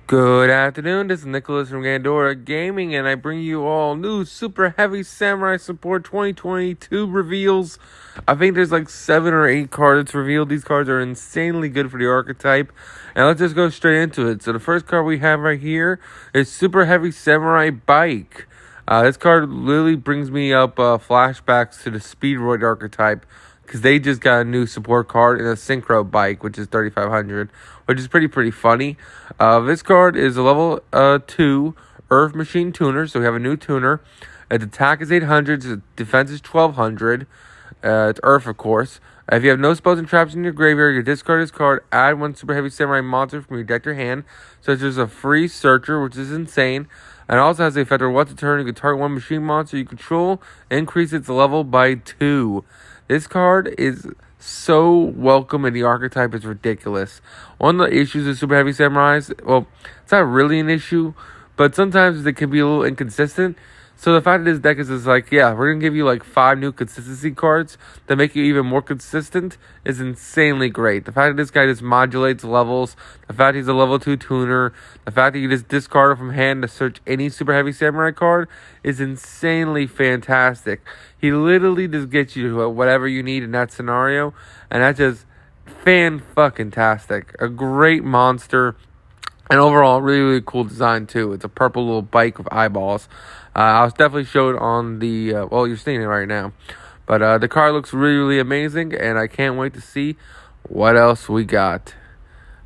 Good afternoon, this is Nicholas from Gandora Gaming, and I bring you all new Super Heavy Samurai Support 2022 reveals. I think there's like 7 or 8 cards revealed. These cards are insanely good for the archetype, and let's just go straight into it. So the first card we have right here is Super Heavy Samurai Bike. This card literally brings me up flashbacks to the Speedroid archetype, because they just got a new support card in a Synchro Bike, which is 3,500, which is pretty funny. This card is a level 2 Earth Machine Tuner, so we have a new tuner. Its attack is 800, its defense is 1,200. It's Earth, of course. If you have no spells and traps in your graveyard, you discard this card, add one Super Heavy Samurai monster from your deck to your hand. So it's just a free searcher, which is insane. And it also has the effect of once a turn, you can target one machine monster you control, increase its level by 2. This card is so welcome in the archetype, it's ridiculous. One of the issues with Super Heavy Samurais, well, it's not really an issue, but sometimes it can be a little inconsistent. So the fact that this deck is just like, yeah, we're going to give you like 5 new consistency cards that make you even more consistent is insanely great. The fact that this guy just modulates levels, the fact he's a level 2 tuner, the fact that you just discard it from hand to search any Super Heavy Samurai card is insanely fantastic. He literally just gets you to whatever you need in that scenario, and that's just fan-fucking-tastic. A great monster. And overall, really cool design, too. It's a purple little bike with eyeballs. I was definitely showed on the... well, you're seeing it right now. But the card looks really amazing, and I can't wait to see what else we got.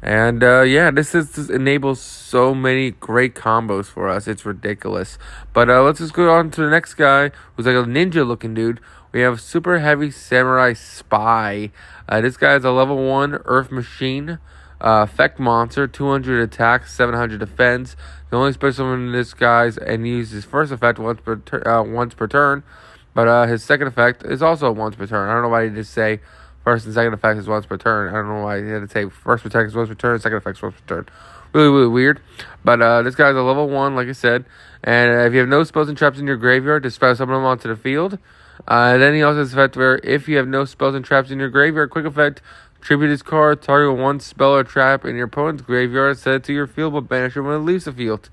And, yeah, this enables so many great combos for us. It's ridiculous. But let's just go on to the next guy, who's like a ninja-looking dude. We have Super Heavy Samurai Spy. This guy is a level 1 Earth Machine. Effect monster, 200 attack, 700 defense. You can only special summon this guy's and use his first effect once per turn. But his second effect is also once per turn. I don't know why he just say first and second effect is once per turn. I don't know why he had to say first attack is once per turn, second effect is once per turn. Really weird. But this guy's a level 1, like I said. And if you have no spells and traps in your graveyard, just special summon him onto the field. Then he also has effect where if you have no spells and traps in your graveyard, quick effect, tribute this card, target one spell or trap in your opponent's graveyard, set it to your field, but banish it when it leaves the field.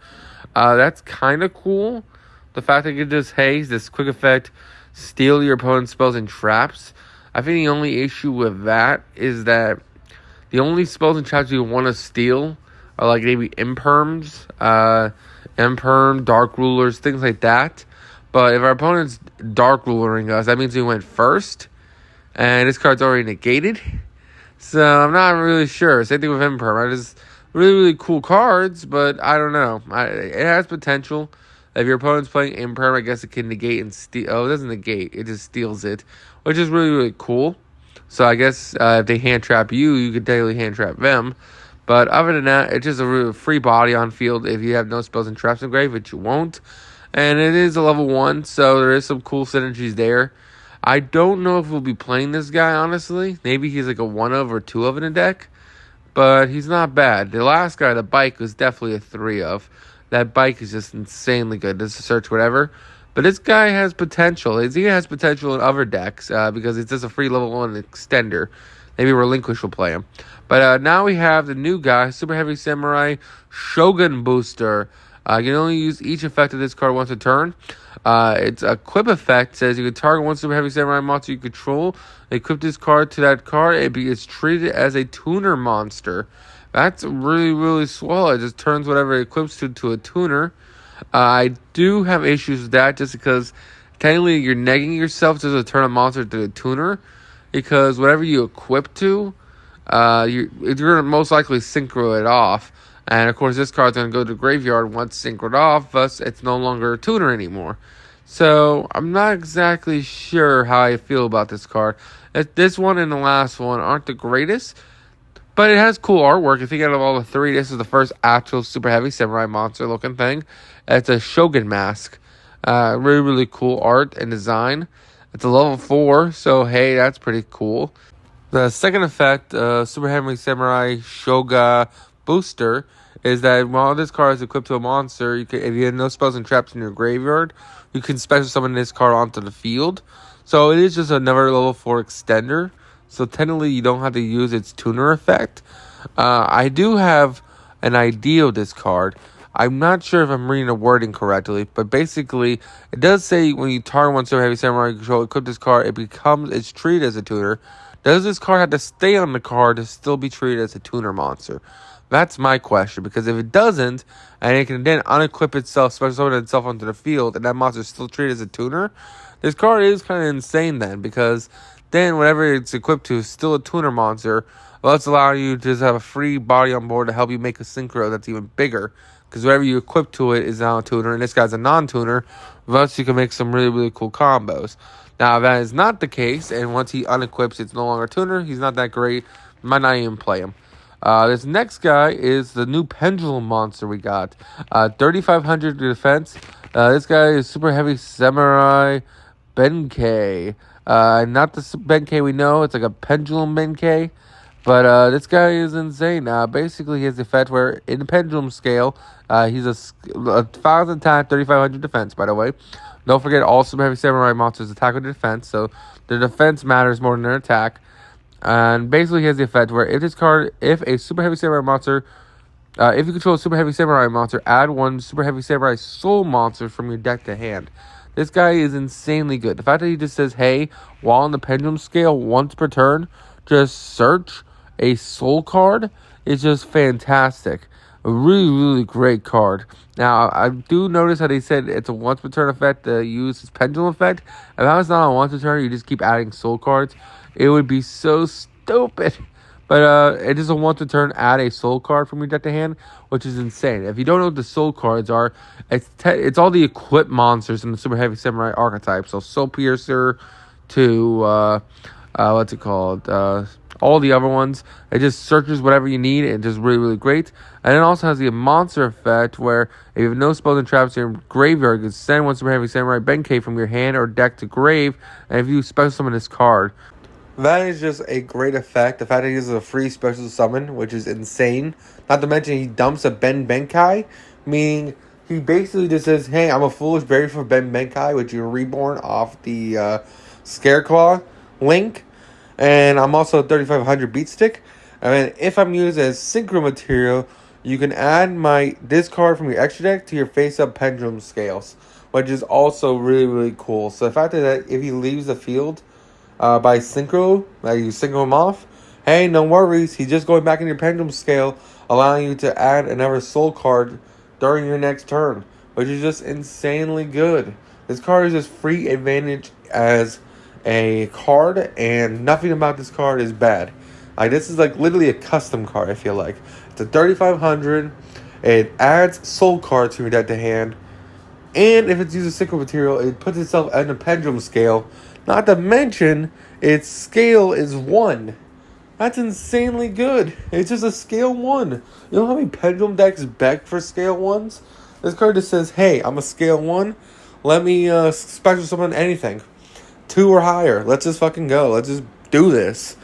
That's kind of cool. The fact that you can just haze this quick effect, steal your opponent's spells and traps. I think the only issue with that is that the only spells and traps you want to steal are like maybe imperms, imperm, dark rulers, things like that. But if our opponent's dark rulering us, that means we went first, and this card's already negated. So I'm not really sure. Same thing with Imperm. Just really cool cards, but I don't know. It has potential. If your opponent's playing Imperm, I guess it can negate and steal. Oh, it doesn't negate. It just steals it, which is really cool. So I guess if they hand trap you, you could technically hand trap them. But other than that, it's just a really free body on field if you have no spells and traps in grave, which you won't. And it is a level 1, so there is some cool synergies there. I don't know if we'll be playing this guy, honestly. Maybe he's like a 1 of or 2 of in a deck. But he's not bad. The last guy, the bike, was definitely a 3 of. That bike is just insanely good. Just to search whatever. But this guy has potential. He has potential in other decks because it's just a free level 1 extender. Maybe Relinquish will play him. But now we have the new guy, Super Heavy Samurai Shogun Booster. You can only use each effect of this card once a turn. It's a equip effect. Says you can target one Super Heavy Samurai monster you control. Equip this card to that card. It's treated as a tuner monster. That's really swell. It just turns whatever it equips to a tuner. I do have issues with that just because technically you're negging yourself to turn a monster to a tuner. Because whatever you equip to, you're going to most likely synchro it off. And, of course, this card's going to go to the graveyard once synchroned off, thus it's no longer a tuner anymore. So, I'm not exactly sure how I feel about this card. This one and the last one aren't the greatest, but it has cool artwork. I think out of all the 3, this is the first actual Super Heavy Samurai monster-looking thing. It's a Shogun mask. Really cool art and design. It's a level 4, so, hey, that's pretty cool. The second effect, Super Heavy Samurai Shogun Booster, is that while this card is equipped to a monster, if you have no spells and traps in your graveyard, you can special summon this card onto the field. So it is just another level 4 extender. So technically you don't have to use its tuner effect. I do have an idea of this card. I'm not sure if I'm reading the wording correctly, but basically, it does say when you target one Super Heavy Samurai control, equip this card, it's treated as a tuner. Does this card have to stay on the card to still be treated as a tuner monster? That's my question, because if it doesn't, and it can then unequip itself, special summon itself onto the field, and that monster is still treated as a tuner, this card is kind of insane then, because then whatever it's equipped to is still a tuner monster. Well, it's allowing you to just have a free body on board to help you make a synchro that's even bigger. Because whatever you equip to it is now a tuner, and this guy's a non-tuner. Thus, you can make some really, really cool combos. Now, if that is not the case, and once he unequips, it's no longer a tuner, he's not that great. Might not even play him. This next guy is the new Pendulum monster we got. 3,500 defense. This guy is Super Heavy Samurai Benkei. Not the Benkei we know, it's like a Pendulum Benkei. But this guy is insane. Basically, he has the effect where, in the pendulum scale, he's a 1,000 attack, 3,500 defense, by the way. Don't forget, all Super Heavy Samurai monsters attack with defense, so their defense matters more than their attack. And basically, he has the effect where if a Super Heavy Samurai monster, if you control a Super Heavy Samurai monster, add one Super Heavy Samurai Soul monster from your deck to hand. This guy is insanely good. The fact that he just says, hey, while on the pendulum scale, once per turn, just search a soul card is just fantastic. A really, really great card. Now, I do notice how they said it's a once per turn effect to use this pendulum effect. If that was not a once per turn, you just keep adding soul cards, it would be so stupid. But it is a once per turn, add a soul card from your deck to hand, which is insane. If you don't know what the soul cards are, it's all the equipped monsters in the Super Heavy Samurai archetype. So Soul Piercer to what's it called? All the other ones. It just searches whatever you need, and it's just really, really great. And it also has the monster effect where if you have no spells and traps in your graveyard, you can send one Super Heavy Samurai Benkei from your hand or deck to grave, and if you special summon this card. That is just a great effect. The fact that he uses a free special summon, which is insane. Not to mention he dumps a Ben Benkei, meaning he basically just says, hey, I'm a foolish berry for Ben Benkei, which you're reborn off the Scareclaw link. And I'm also a 3,500 beat stick. And then if I'm used as synchro material, you can add this card from your extra deck to your face-up pendulum scales, which is also really, really cool. So the fact that if he leaves the field by synchro, like you synchro him off, hey, no worries. He's just going back in your pendulum scale, allowing you to add another soul card during your next turn, which is just insanely good. This card is just free advantage as a card, and nothing about this card is bad. Like, this is like literally a custom card, I feel like. It's a 3,500. It adds soul cards to your deck to hand. And if it's using synchro material, it puts itself in the pendulum scale. Not to mention, its scale is 1. That's insanely good. It's just a scale 1. You know how many pendulum decks beg for scale 1s? This card just says, hey, I'm a scale 1. Let me special summon anything. 2 or higher. Let's just fucking go. Let's just do this.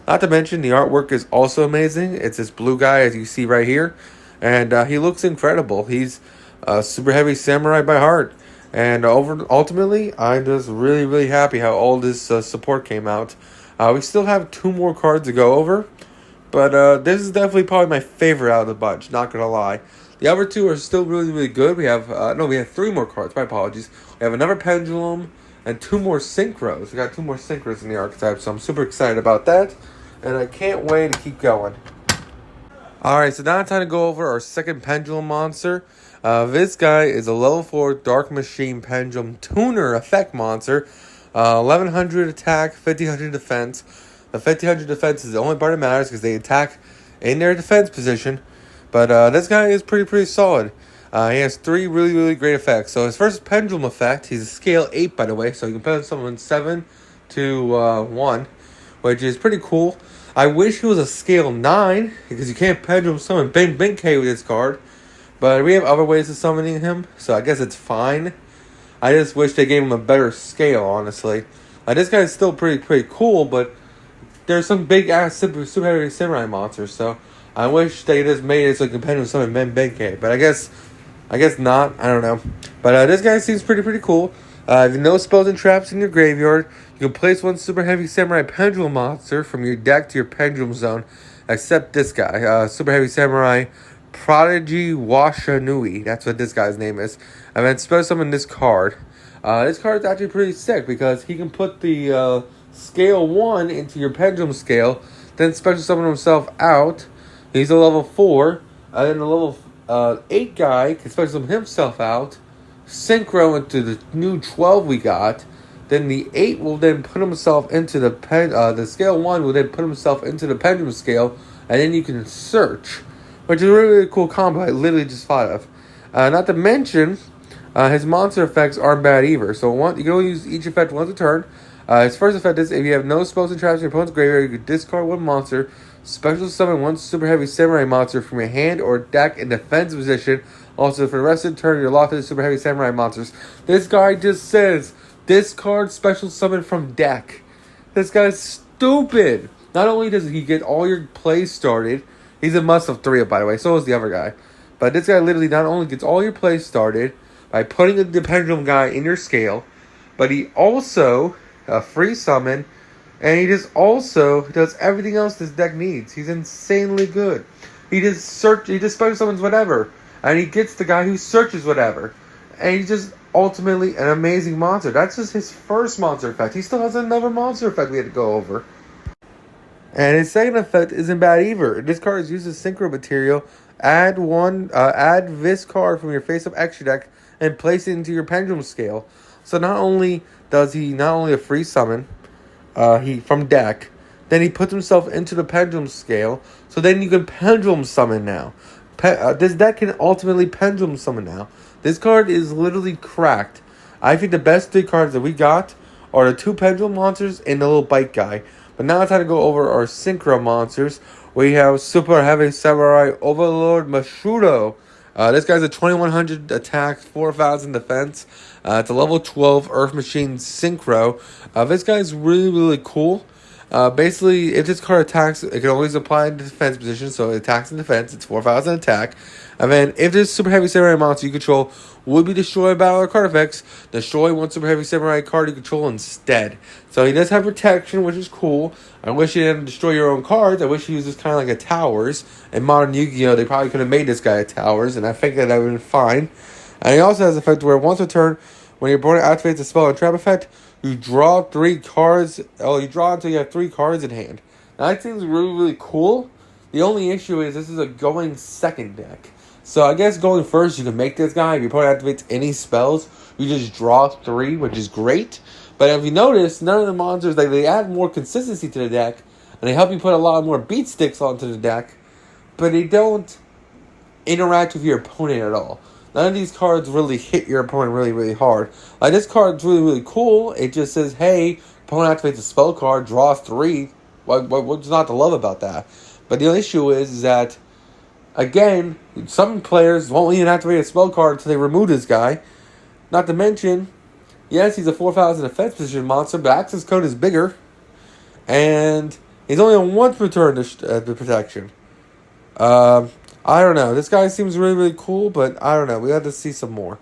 Not to mention, the artwork is also amazing. It's this blue guy, as you see right here. And he looks incredible. He's a Super Heavy Samurai by heart. And ultimately, I'm just really, really happy how all this support came out. We still have 2 more cards to go over. But this is definitely probably my favorite out of the bunch, not gonna lie. The other 2 are still really, really good. We have 3 more cards. My apologies. We have another Pendulum and 2 more synchros. We got 2 more synchros in the archetype, so I'm super excited about that. And I can't wait to keep going. Alright, so now it's time to go over our second Pendulum monster. This guy is a level 4 Dark Machine Pendulum Tuner effect monster. 1,100 attack, 1,500 defense. The 1,500 defense is the only part that matters because they attack in their defense position. But this guy is pretty solid. He has 3 really, really great effects. So his first Pendulum effect, he's a scale 8, by the way. So you can put someone 7 to 1, which is pretty cool. I wish he was a scale 9, because you can't Pendulum summon Ben Benkei with this card. But we have other ways of summoning him, so I guess it's fine. I just wish they gave him a better scale, honestly. This guy's still pretty cool, but there's some big-ass Super Heavy Samurai monsters, so I wish they just made it so you can Pendulum summon Ben Benkei. But I guess not. I don't know. But this guy seems pretty cool. If you have no spells and traps in your graveyard, you can place 1 Super Heavy Samurai Pendulum monster from your deck to your Pendulum zone, except this guy, Super Heavy Samurai Prodigy Washanui. That's what this guy's name is. And then special summon this card. This card is actually pretty sick because he can put the scale 1 into your pendulum scale, then special summon himself out. He's a level 4. And then the level 8 guy can special summon himself out, synchro into the new 12 we got. Then the 8 will then put himself into the scale 1 will then put himself into the pendulum scale, and then you can search, which is a really, really cool combo I literally just thought of. Not to mention, his monster effects aren't bad either. So you can only use each effect once a turn. His first effect is if you have no spells and traps in your opponent's graveyard, you can discard one monster, special summon one super heavy samurai monster from your hand or deck in defense position. Also, for the rest of the turn, you're locked into super heavy samurai monsters. This guy just says discard special summon from deck. This guy's stupid. Not only does he get all your plays started, he's a must of 3 by the way, so is the other guy. But this guy literally not only gets all your plays started by putting the pendulum guy in your scale, but he also free summon, and he just also does everything else this deck needs. He's insanely good. He just special summons whatever, and he gets the guy who searches whatever, and he's just ultimately an amazing monster. That's just his first monster effect. He still has another monster effect we had to go over. And his second effect isn't bad either. This card is used as synchro material. Add this card from your face-up extra deck and place it into your pendulum scale. So not only does he a free summon he from deck, then he puts himself into the pendulum scale. So then you can pendulum summon now. This deck can ultimately pendulum summon now. This card is literally cracked. I think the best 3 cards that we got are the 2 pendulum monsters and the little bite guy. But now it's time to go over our synchro monsters. We have Super Heavy Samurai Overlord Mashuro. This guy's a 2100 attack, 4000 defense. It's a level 12 Earth Machine Synchro. This guy's really, really cool. Basically, if this card attacks, it can always apply in the defense position, so it attacks in defense. It's 4,000 attack. And then, if this Super Heavy Samurai monster you control would be destroyed by our card effects, destroy one Super Heavy Samurai card you control instead. So he does have protection, which is cool. I wish he didn't destroy your own cards. I wish he uses kind of like a Towers. In Modern Yu-Gi-Oh, they probably could have made this guy a Towers, and I think that would have been fine. And he also has the effect where once a turn, when your opponent activates a spell or trap effect, you draw 3 cards. Oh, you draw until you have 3 cards in hand. Now, that seems really, really cool. The only issue is this is a going second deck. So, I guess going first, you can make this guy. If your opponent activates any spells, you just draw 3, which is great. But if you notice, none of the monsters, they add more consistency to the deck, and they help you put a lot more beat sticks onto the deck, but they don't interact with your opponent at all. None of these cards really hit your opponent really, really hard. Like, this card's really, really cool. It just says, hey, opponent activates a spell card, draw 3. What's not to love about that? But the issue is that, again, some players won't even activate a spell card until they remove this guy. Not to mention, yes, he's a 4,000 defense position monster, but access code is bigger. And he's only on 1 per turn the protection. I don't know. This guy seems really, really cool, but I don't know. We have to see some more.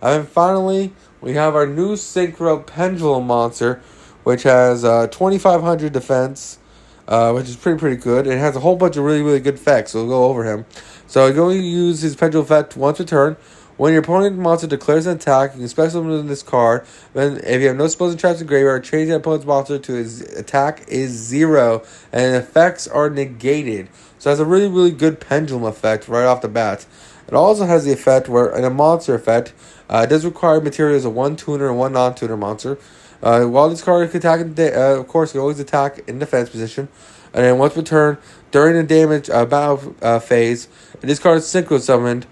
And then finally, we have our new Synchro Pendulum monster, which has 2,500 defense, which is pretty good. It has a whole bunch of really, really good effects, so we'll go over him. So you're going to use his Pendulum effect once a turn. When your opponent monster declares an attack, you can special summon this card. Then, if you have no spells and traps in graveyard, change the opponent's monster to his attack is 0, and effects are negated. So it has a really, really good pendulum effect right off the bat. It also has the effect where, in a monster effect, it does require materials of 1 tuner and 1 non-tuner monster. While this card can attack, of course, you can always attack in defense position. And then once per turn, during the damage battle phase, this card is synchro summoned.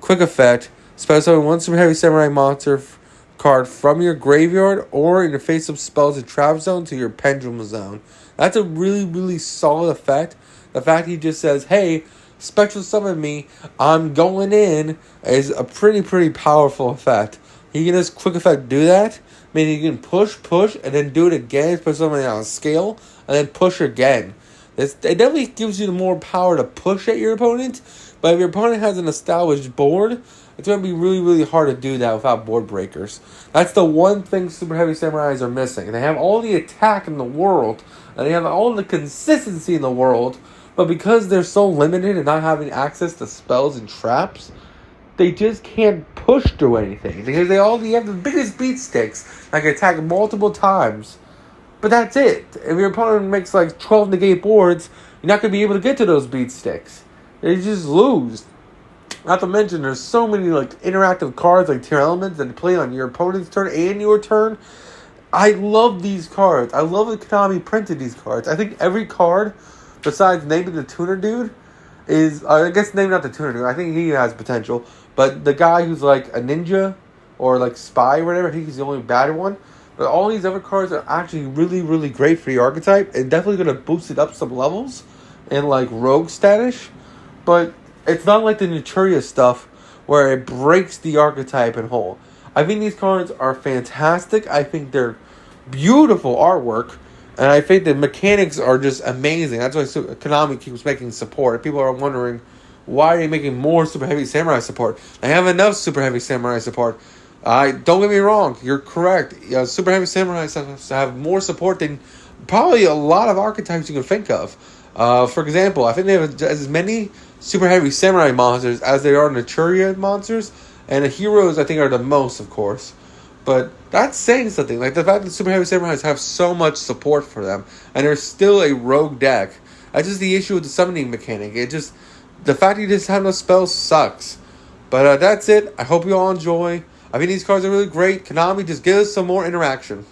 Quick effect. Special summon 1 Super Heavy Samurai monster card from your graveyard or in your face-up spells and trap zone to your pendulum zone. That's a really, really solid effect. The fact he just says, hey, special summon me, I'm going in, is a pretty powerful effect. He can just quick effect do that, meaning you can push, and then do it again, put something on a scale, and then push again. It definitely gives you the more power to push at your opponent, but if your opponent has an established board, it's going to be really, really hard to do that without board breakers. That's the one thing Super Heavy Samurais are missing. They have all the attack in the world, and they have all the consistency in the world, But because they're so limited and not having access to spells and traps, they just can't push through anything. Because they all you have the biggest beat sticks that can attack multiple times. But that's it. If your opponent makes like 12 negate boards, you're not going to be able to get to those beat sticks. You just lose. Not to mention, there's so many like interactive cards like Tier Elements that play on your opponent's turn and your turn. I love these cards. I love that Konami printed these cards. I think every card, besides maybe the Tuner Dude, is I guess maybe not the Tuner Dude. I think he has potential, but the guy who's like a ninja or like spy or whatever, I think he's the only bad one. But all these other cards are actually really, really great for the archetype and definitely going to boost it up some levels and like rogue status. But it's not like the Naturia stuff where it breaks the archetype in whole. I think these cards are fantastic. I think they're beautiful artwork. And I think the mechanics are just amazing. That's why Konami keeps making support. People are wondering, why are they making more Super Heavy Samurai support? They have enough Super Heavy Samurai support. Don't get me wrong. You're correct. Super Heavy Samurai have more support than probably a lot of archetypes you can think of. For example, I think they have as many Super Heavy Samurai monsters as there are Naturia monsters. And the heroes, I think, are the most, of course. But that's saying something. Like, the fact that Super Heavy Samurais have so much support for them. And they're still a rogue deck. That's just the issue with the summoning mechanic. The fact you just have no spells sucks. But that's it. I hope you all enjoy. I think these cards are really great. Konami, just give us some more interaction.